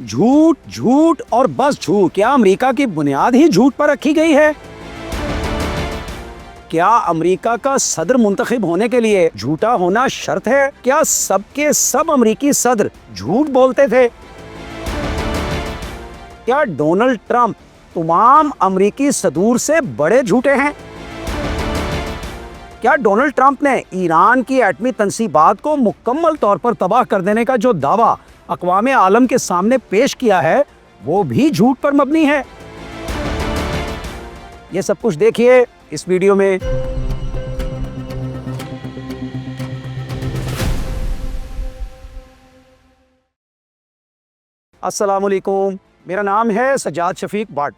झूठ झूठ और बस झूठ। क्या अमेरिका की बुनियाद ही झूठ पर रखी गई है? क्या अमेरिका का सदर मुंतखब होने के लिए झूठा होना शर्त है? क्या सबके सब अमेरिकी सदर झूठ बोलते थे? क्या डोनाल्ड ट्रंप तमाम अमेरिकी सदूर से बड़े झूठे हैं? क्या डोनाल्ड ट्रंप ने ईरान की एटमी तंसीबात को मुकम्मल तौर पर तबाह कर देने का जो दावा अक़वाम आलम के सामने पेश किया है वो भी झूठ पर मबनी है? ये सब कुछ देखिए इस वीडियो में। अस्सलाम वालेकुम, मेरा नाम है सजाद शफीक भट्ट।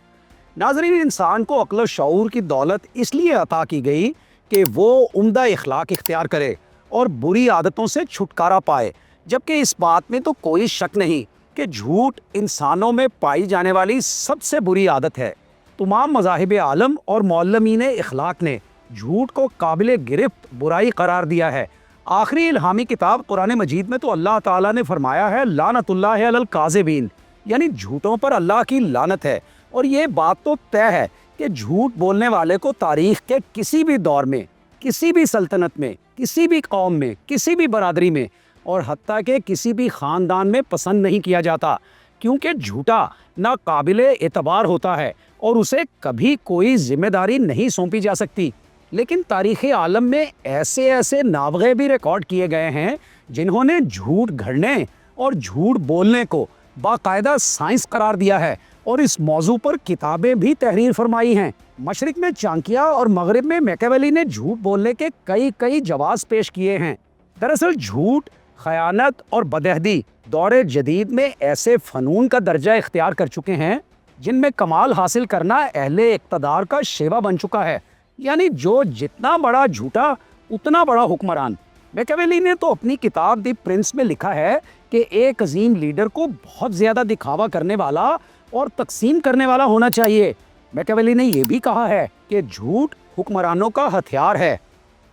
नाज़रीन, इंसान को अक्ल शऊर की दौलत इसलिए अता की गई कि वो उम्दा इखलाक इख्तियार करे और बुरी आदतों से छुटकारा पाए, जबकि इस बात में तो कोई शक नहीं कि झूठ इंसानों में पाई जाने वाली सबसे बुरी आदत है। तमाम मज़ाहिब आलम और मौल्लमीन इखलाक ने झूठ को काबिल गिरफ्त बुराई करार दिया है। आखिरी इल्हामी किताब कुरान मजीद में तो अल्लाह ताला ने फरमाया है लानतुल्लाहि अलल काज़िबीन, यानी झूठों पर अल्लाह की लानत है। और ये बात तो तय है कि झूठ बोलने वाले को तारीख़ के किसी भी दौर में, किसी भी सल्तनत में, किसी भी कौम में, किसी भी बरादरी में और हत्ता के किसी भी ख़ानदान में पसंद नहीं किया जाता, क्योंकि झूठा नाकाबिले एतबार होता है और उसे कभी कोई जिम्मेदारी नहीं सौंपी जा सकती। लेकिन तारीख़ आलम में ऐसे ऐसे नाबगे भी रिकॉर्ड किए गए हैं जिन्होंने झूठ गढ़ने और झूठ बोलने को बाकायदा साइंस करार दिया है और इस मौजू पर किताबें भी तहरीर फरमाई हैं। मशरिक में चाणक्य और मगरिब में मैकियावेली ने झूठ बोलने के कई जवाब पेश किए हैं। दरअसल झूठ, खयानत और बदअहदी दौरे जदीद में ऐसे फ़नून का दर्जा इख्तियार कर चुके हैं जिनमें कमाल हासिल करना अहले इक़्तिदार का शेवा बन चुका है, यानी जो जितना बड़ा झूठा उतना बड़ा हुक्मरान। मैकियावेली ने तो अपनी किताब द प्रिंस में लिखा है कि एक अजीम लीडर को बहुत ज़्यादा दिखावा करने वाला और तकसीम करने वाला होना चाहिए। मैकियावेली ने यह भी कहा है कि झूठ हुक्मरानों का हथियार है,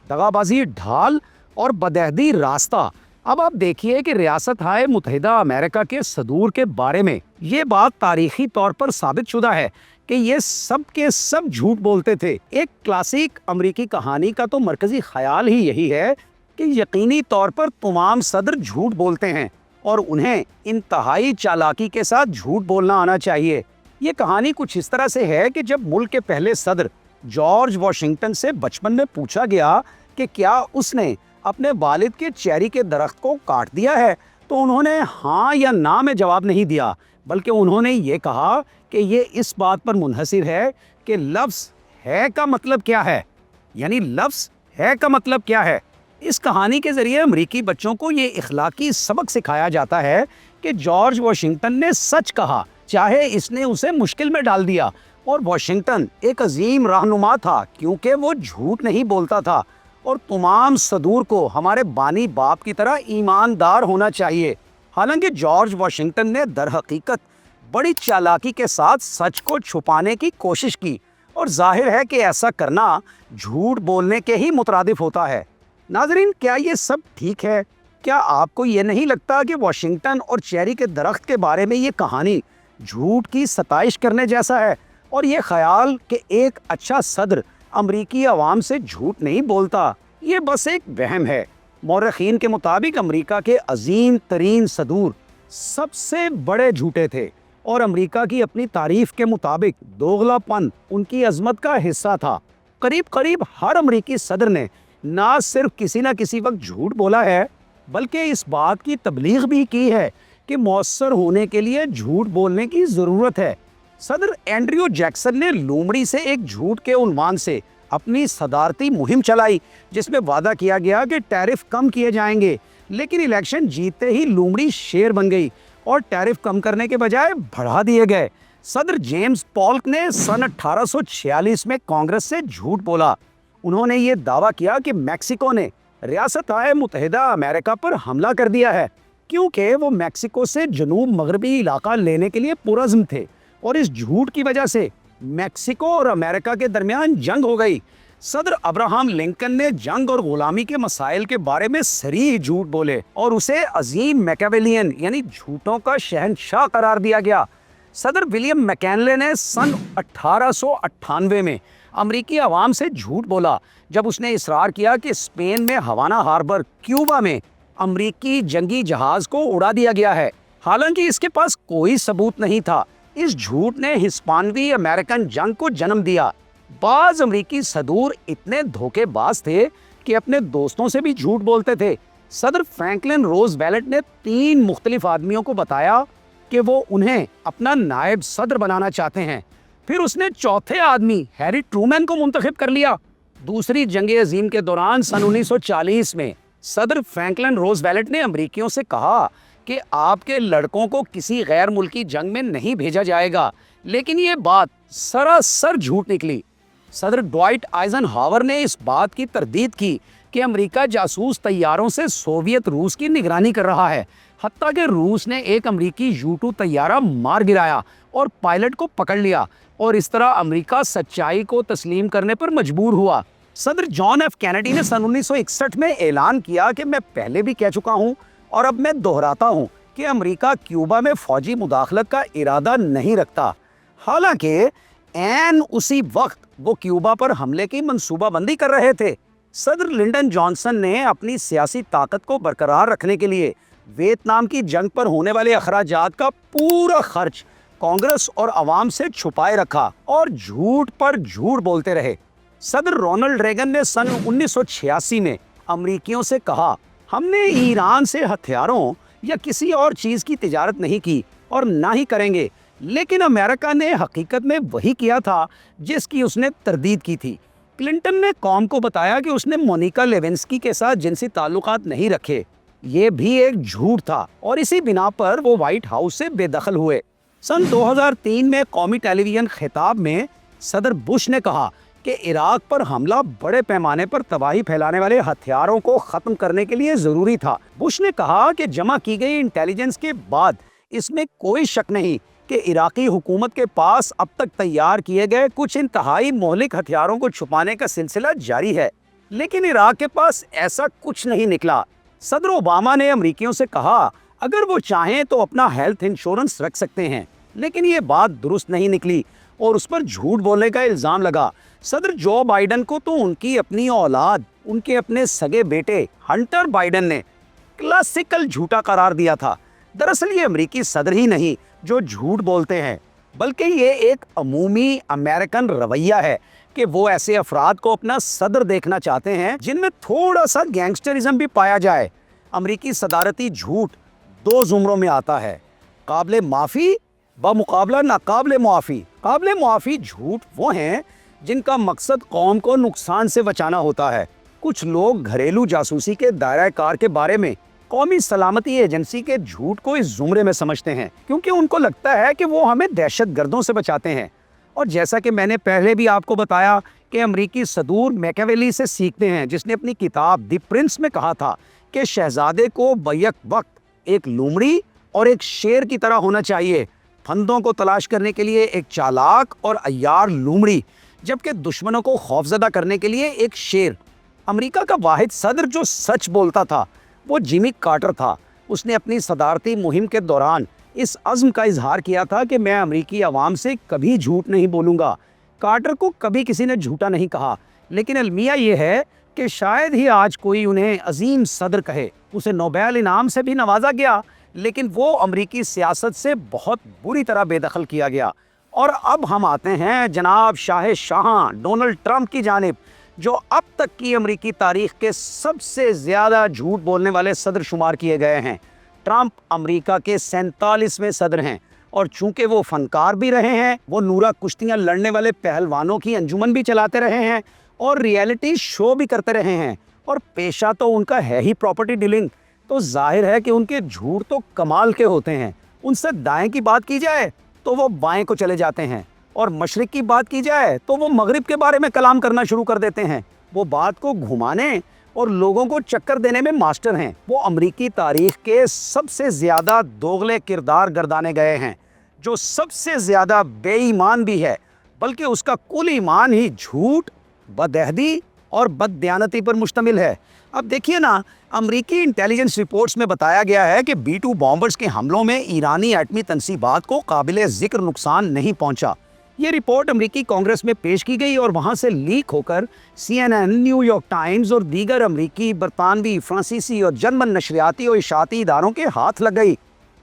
दगाबाजी ढाल और बदअहदी रास्ता। अब आप देखिए कि रियासत-ए मुत्तहिदा अमेरिका के सदूर के बारे में ये बात तारीखी तौर पर साबित शुदा है कि ये सब के सब झूठ बोलते थे। एक क्लासिक अमरीकी कहानी का तो मरकजी ख्याल ही यही है कि यकीनी तौर पर तमाम सदर झूठ बोलते हैं और उन्हें इंतहाई चालाकी के साथ झूठ बोलना आना चाहिए। ये कहानी कुछ इस तरह से है कि जब मुल्क के पहले सदर जॉर्ज वाशिंगटन से बचपन में पूछा गया कि क्या उसने अपने वालिद के चेरी के दरख्त को काट दिया है, तो उन्होंने हाँ या ना में जवाब नहीं दिया, बल्कि उन्होंने ये कहा कि ये इस बात पर मुनहसिर है कि लफ्ज़ है का मतलब क्या है, यानी लफ्ज़ है का मतलब क्या है। इस कहानी के ज़रिए अमरीकी बच्चों को ये इखलाकी सबक सिखाया जाता है कि जॉर्ज वाशिंगटन ने सच कहा, चाहे इसने उसे मुश्किल में डाल दिया। और वाशिंगटन एक अजीम रहनुमा था क्योंकि वो झूठ नहीं बोलता था। और तमाम सदूर को हमारे बानी बाप की तरह ईमानदार होना चाहिए। हालांकि जॉर्ज वाशिंगटन ने दर हकीकत बड़ी चालाकी के साथ सच को छुपाने की कोशिश की और जाहिर है कि ऐसा करना झूठ बोलने के ही मुतरादिफ होता है। नाज़रीन, क्या ये सब ठीक है? क्या आपको ये नहीं लगता कि वाशिंगटन और चेरी के दरख्त के बारे में ये कहानी झूठ की सताइश करने जैसा है? और ये ख्याल कि एक अच्छा सदर अमरीकी अवाम से झूठ नहीं बोलता, ये बस एक वहम है। मौरखीन के मुताबिक अमरीका के अजीम तरीन सदूर सबसे बड़े झूठे थे और अमरीका की अपनी तारीफ के मुताबिक दोगलापन उनकी अजमत का हिस्सा था। करीब करीब हर अमरीकी सदर ने ना सिर्फ किसी न किसी वक्त झूठ बोला है, बल्कि इस बात की तबलीग भी की है कि मौसर होने के लिए झूठ बोलने की ज़रूरत है। सदर एंड्रयू जैक्सन ने लोमड़ी से एक झूठ के उन्वान से अपनी सदारती मुहिम चलाई, जिसमें वादा किया गया कि टैरिफ कम किए जाएंगे, लेकिन इलेक्शन जीतते ही लोमड़ी शेर बन गई और टैरिफ कम करने के बजाय बढ़ा दिए गए। सदर जेम्स पॉल्क ने सन 1846 में कांग्रेस से झूठ बोला। उन्होंने ये दावा किया कि मैक्सिको ने रियासत-ए मुत्तहिदा अमेरिका पर हमला कर दिया है, क्योंकि वो मैक्सिको से जनूब मगरबी इलाका लेने के लिए पुरज़्म थे और इस झूठ की वजह से मैक्सिको और अमेरिका के दरमियान जंग हो गई। सदर अब्राहम लिंकन ने जंग और गुलामी के मसाइल के बारे में सरीह झूठ बोले और उसे अजीम मैकियावेलियन यानी झूठों का शहंशाह करार दिया गया। सदर विलियम मैकिनले ने सन 1898 में अमरीकी अवाम से झूठ बोला जब उसने इसरार किया कि स्पेन में हवाना हार्बर क्यूबा में अमरीकी जंगी जहाज को उड़ा दिया गया है, हालांकि इसके पास कोई सबूत नहीं था। इस झूठ ने हिस्पानवी अमेरिकन जंग को जन्म दिया। बाज अमरीकी सदूर इतने धोखेबाज थे कि अपने दोस्तों से भी झूठ बोलते थे। सदर फ्रैंकलिन रोज़वेल्ट ने 3 मुख्तलिफ आदमियों को बताया कि वो उन्हें अपना नायब सदर बनाना चाहते हैं। फिर उसने चौथे आदमी हैरी ट्रूमैन को मुंतखब कर लिया। दूसरी जंग अजीम के दौरान सन 1940 में सदर फ्रैंकलिन रोज़वेल्ट ने अमरीकियों से कहा कि आपके लड़कों को किसी गैर मुल्की जंग में नहीं भेजा जाएगा, लेकिन ये बात सरासर झूठ निकली। सदर ड्वाइट आइजनहावर ने इस बात की तरदीद की कि अमेरिका जासूस तैयारों से सोवियत रूस की निगरानी कर रहा है। हत्ता कि रूस ने एक अमेरिकी U-2 तैयारा मार गिराया और पायलट को पकड़ लिया और इस तरह अमेरिका सच्चाई को तस्लीम करने पर मजबूर हुआ। सदर जॉन एफ कैनेडी ने सन 1961 में ऐलान किया कि मैं पहले भी कह चुका हूं और अब मैं दोहराता हूं कि अमेरिका क्यूबा में फौजी मुदाखलत का इरादा नहीं रखता। हालांकि ऐन उसी वक्त वो क्यूबा पर हमले की मंसूबाबंदी कर रहे थे। सदर लिंडन जॉनसन ने अपनी सियासी ताकत को बरकरार रखने के लिए वियतनाम की जंग पर होने वाले अखराजात का पूरा खर्च कांग्रेस और अवाम से छुपाए रखा और झूठ पर झूठ बोलते रहे। सदर रोनाल्ड रेगन ने सन 1986 में अमरीकियों से कहा, हमने ईरान से हथियारों या किसी और चीज़ की तिजारत नहीं की और ना ही करेंगे, लेकिन अमेरिका ने हकीकत में वही किया था जिसकी उसने तरदीद की थी। क्लिंटन ने कौम को बताया कि उसने मोनिका लेविंस्की के साथ जिनसी ताल्लुकात नहीं रखे। ये भी एक झूठ था और इसी बिना पर वो व्हाइट हाउस से बेदखल हुए। सन 2003 में कौमी टेलीविजन खिताब में सदर बुश ने कहा कि इराक पर हमला बड़े पैमाने पर तबाही फैलाने वाले हथियारों को ख़त्म करने के लिए ज़रूरी था। बुश ने कहा कि जमा की गई इंटेलिजेंस के बाद इसमें कोई शक नहीं कि इराकी हुकूमत के पास अब तक तैयार किए गए कुछ इंतहाई मौलिक हथियारों को छुपाने का सिलसिला जारी है, लेकिन इराक के पास ऐसा कुछ नहीं निकला। सदर ओबामा ने अमरीकियों से कहा अगर वो चाहें तो अपना हेल्थ इंश्योरेंस रख सकते हैं, लेकिन ये बात दुरुस्त नहीं निकली और उस पर झूठ बोलने का इल्ज़ाम लगा। सदर जो बाइडन को तो उनकी अपनी औलाद, उनके अपने सगे बेटे हंटर बाइडन ने क्लासिकल झूठा करार दिया था। दरअसल ये अमेरिकी सदर ही नहीं जो झूठ बोलते हैं, बल्कि ये एक अमूमी अमेरिकन रवैया है कि वो ऐसे अफराद को अपना सदर देखना चाहते हैं जिनमें थोड़ा सा गैंगस्टरिज्म भी पाया जाए। अमेरिकी सदारती झूठ 2 ज़ुमरों में आता है, काबिल माफ़ी बमुकाबला नाकाबिल मुआफ़ी। काबिल मुआफ़ी झूठ वो हैं जिनका मकसद कौम को नुकसान से बचाना होता है। कुछ लोग घरेलू जासूसी के दायरा कार के बारे में कौमी सलामती एजेंसी के झूठ को इस जुमरे में समझते हैं, क्योंकि उनको लगता है कि वो हमें दहशत गर्दों से बचाते हैं। और जैसा कि मैंने पहले भी आपको बताया कि अमरीकी सदूर मैकियावेली से सीखते हैं, जिसने अपनी किताब द प्रिंस में कहा था कि शहजादे को बैक वक्त एक लोमड़ी और एक शेर की तरह होना चाहिए, फंदों को तलाश करने के लिए एक चालाक और अय्यार लोमड़ी, जबकि दुश्मनों को खौफजदा करने के लिए एक शेर। अमेरिका का वाहिद सदर जो सच बोलता था वो जिमी कार्टर था। उसने अपनी सदारती मुहिम के दौरान इस अज़्म का इजहार किया था कि मैं अमेरिकी अवाम से कभी झूठ नहीं बोलूँगा। कार्टर को कभी किसी ने झूठा नहीं कहा, लेकिन अलमिया ये है कि शायद ही आज कोई उन्हें अजीम सदर कहे। उसे नोबेल इनाम से भी नवाजा गया, लेकिन वो अमेरिकी सियासत से बहुत बुरी तरह बेदखल किया गया। और अब हम आते हैं जनाब शाह शाह डोनाल्ड ट्रंप की जानिब, जो अब तक की अमेरिकी तारीख के सबसे ज़्यादा झूठ बोलने वाले सदर शुमार किए गए हैं। ट्रंप अमेरिका के 47वें सदर हैं और चूंकि वो फनकार भी रहे हैं, वो नूरा कुश्तियाँ लड़ने वाले पहलवानों की अंजुमन भी चलाते रहे हैं और रियलिटी शो भी करते रहे हैं, और पेशा तो उनका है ही प्रॉपर्टी डीलिंग, तो जाहिर है कि उनके झूठ तो कमाल के होते हैं। उनसे दाएं की बात की जाए तो वो बाएं को चले जाते हैं, और मशरिक की बात की जाए तो वो मगरिब के बारे में कलाम करना शुरू कर देते हैं। वो बात को घुमाने और लोगों को चक्कर देने में मास्टर हैं। वो अमेरिकी तारीख के सबसे ज़्यादा दोगले किरदार गर्दाने गए हैं, जो सबसे ज़्यादा बेईमान भी है, बल्कि उसका कुल ईमान ही झूठ, बदअहदी और बददियानती पर मुश्तमिल है। अब देखिए ना, अमरीकी इंटेलिजेंस रिपोर्ट्स में बताया गया है कि B-2 बॉम्बर्स के हमलों में ईरानी एटमी तंसीबात को काबिल ज़िक्र नुकसान नहीं पहुंचा। ये रिपोर्ट अमरीकी कांग्रेस में पेश की गई और वहां से लीक होकर CNN, न्यूयॉर्क टाइम्स और दीगर अमरीकी, बरतानवी, फ्रांसीसी और जर्मन नशरियाती और इशाती इदारों के हाथ लग गई।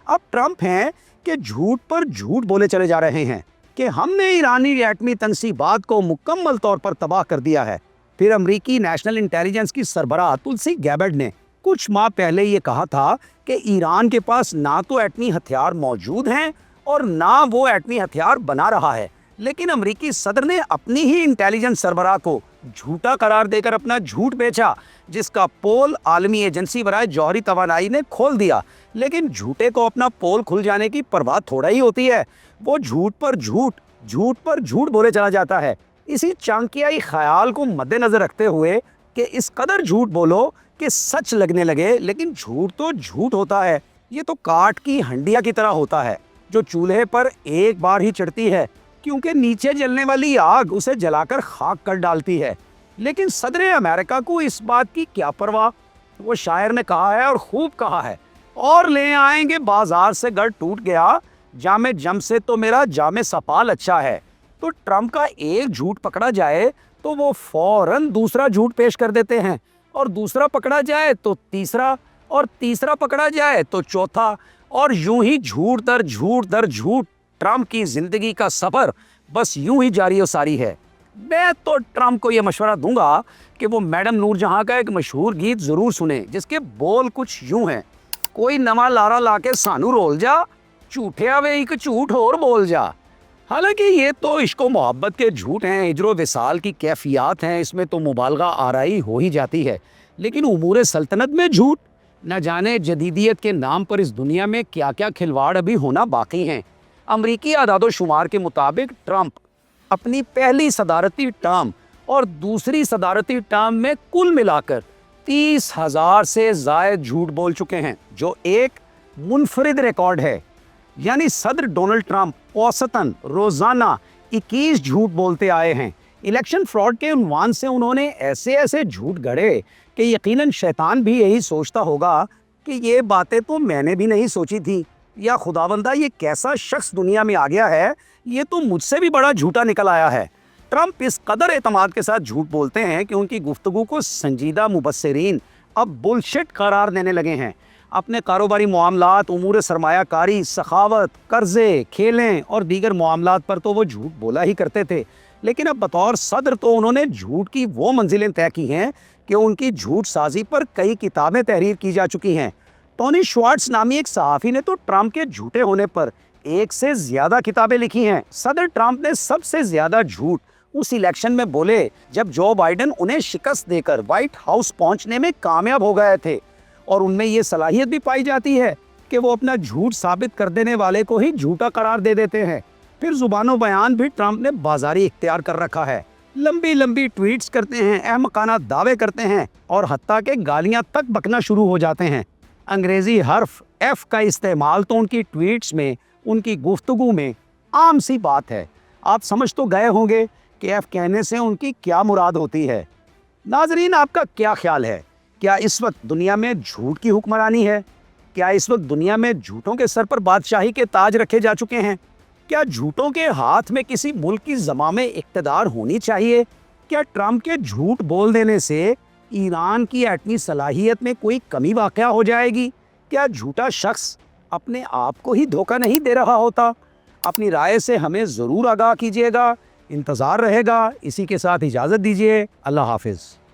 अब ट्रंप हैं कि झूठ पर झूठ बोले चले जा रहे हैं कि हमने ईरानी एटमी तंसीबात को मुकम्मल तौर पर तबाह कर दिया है। फिर अमरीकी नेशनल इंटेलिजेंस की सरबराह तुलसी गैबर्ड ने कुछ माह पहले ये कहा था कि ईरान के पास ना तो एटमी हथियार मौजूद हैं और ना वो एटमी हथियार बना रहा है। लेकिन अमरीकी सदर ने अपनी ही इंटेलिजेंस सरबराह को झूठा करार देकर अपना झूठ बेचा, जिसका पोल आलमी एजेंसी बराए जौहरी तवानाई ने खोल दिया। लेकिन झूठे को अपना पोल खुल जाने की परवाह थोड़ा ही होती है। वो झूठ पर झूठ बोले चला जाता है। इसी चाणक्याई ख्याल को मद्देनजर रखते हुए कि इस कदर झूठ बोलो कि सच लगने लगे, लेकिन झूठ तो झूठ होता है। ये तो काठ की हंडिया की तरह होता है जो चूल्हे पर एक बार ही चढ़ती है, क्योंकि नीचे जलने वाली आग उसे जलाकर खाक कर डालती है। लेकिन सदर अमेरिका को इस बात की क्या परवाह। वो शायर ने कहा है और खूब कहा है, और ले आएंगे बाजार से गर टूट गया, जामे जम से तो मेरा जामे सपाल अच्छा है। तो ट्रंप का एक झूठ पकड़ा जाए तो वो फौरन दूसरा झूठ पेश कर देते हैं, और दूसरा पकड़ा जाए तो तीसरा, और तीसरा पकड़ा जाए तो चौथा, और यूं ही झूठ दर झूठ ट्रंप की जिंदगी का सफर बस यूं ही जारी और सारी है। मैं तो ट्रंप को यह मशवरा दूंगा कि वो मैडम नूरजहां का एक मशहूर गीत जरूर सुने, जिसके बोल कुछ यूं हैं, कोई नवा लारा लाके सानू रोल जा, झूठिया वे एक झूठ और बोल जा। हालांकि ये तो इश्को मोहब्बत के झूठ हैं, हिजरो विसाल की कैफियत हैं, इसमें तो मुबालगा आराई हो ही जाती है। लेकिन उमूर सल्तनत में झूठ, न जाने जदीदियत के नाम पर इस दुनिया में क्या क्या खिलवाड़ अभी होना बाकी हैं। अमरीकी आदादो शुमार के मुताबिक ट्रंप अपनी पहली सदारती टर्म और दूसरी सदारती टर्म में कुल मिलाकर 30,000 से ज़ायद झूठ बोल चुके हैं, जो एक मुनफरिद रिकॉर्ड है। यानी सदर डोनाल्ड ट्रंप औसतन रोज़ाना 21 झूठ बोलते आए हैं। इलेक्शन फ्रॉड के उन्वान से उन्होंने ऐसे ऐसे झूठ गढ़े कि यकीनन शैतान भी यही सोचता होगा कि ये बातें तो मैंने भी नहीं सोची थी, या खुदावंदा ये कैसा शख्स दुनिया में आ गया है, ये तो मुझसे भी बड़ा झूठा निकल आया है। ट्रंप इस कदर एतमाद के साथ झूठ बोलते हैं कि उनकी गुफ्तगू को संजीदा मुबस्सिरीन अब बुलशिट करार देने लगे हैं। अपने कारोबारी मामलात, उमूर सरमायाकारी, सखावत, कर्जे, खेलें और दीगर मामलात पर तो वो झूठ बोला ही करते थे, लेकिन अब बतौर सदर तो उन्होंने झूठ की वो मंजिलें तय की हैं कि उनकी झूठ साजी पर कई किताबें तहरीर की जा चुकी हैं। टोनी श्वार्ट्ज नामी एक सहाफ़ी ने तो ट्रंप के झूठे होने पर 1 से ज़्यादा किताबें लिखी हैं। सदर ट्रंप ने सबसे ज़्यादा झूठ उस इलेक्शन में बोले जब जो बाइडेन उन्हें शिकस्त देकर व्हाइट हाउस पहुंचने में कामयाब हो गए थे, और उनमें ये सलाहियत भी पाई जाती है कि वो अपना झूठ साबित कर देने वाले को ही झूठा करार दे देते हैं। फिर जुबानो बयान भी ट्रंप ने बाजारी इख्तियार कर रखा है। लंबी लंबी ट्वीट्स करते हैं, अहमकाना दावे करते हैं और हत्ता के गालियां तक बकना शुरू हो जाते हैं। अंग्रेजी हर्फ एफ का इस्तेमाल तो उनकी ट्वीट्स में, उनकी गुफ्तगू में आम सी बात है। आप समझ तो गए होंगे कि एफ कहने से उनकी क्या मुराद होती है। नाजरीन, आपका क्या ख्याल है? क्या इस वक्त दुनिया में झूठ की हुक्मरानी है? क्या इस वक्त दुनिया में झूठों के सर पर बादशाही के ताज रखे जा चुके हैं? क्या झूठों के हाथ में किसी मुल्क की ज़मामे इक़्तिदार होनी चाहिए? क्या ट्रंप के झूठ बोल देने से ईरान की एटमी सलाहियत में कोई कमी वाक़या हो जाएगी? क्या झूठा शख्स अपने आप को ही धोखा नहीं दे रहा होता? अपनी राय से हमें ज़रूर आगाह कीजिएगा, इंतज़ार रहेगा। इसी के साथ इजाज़त दीजिए। अल्लाह हाफ़िज़।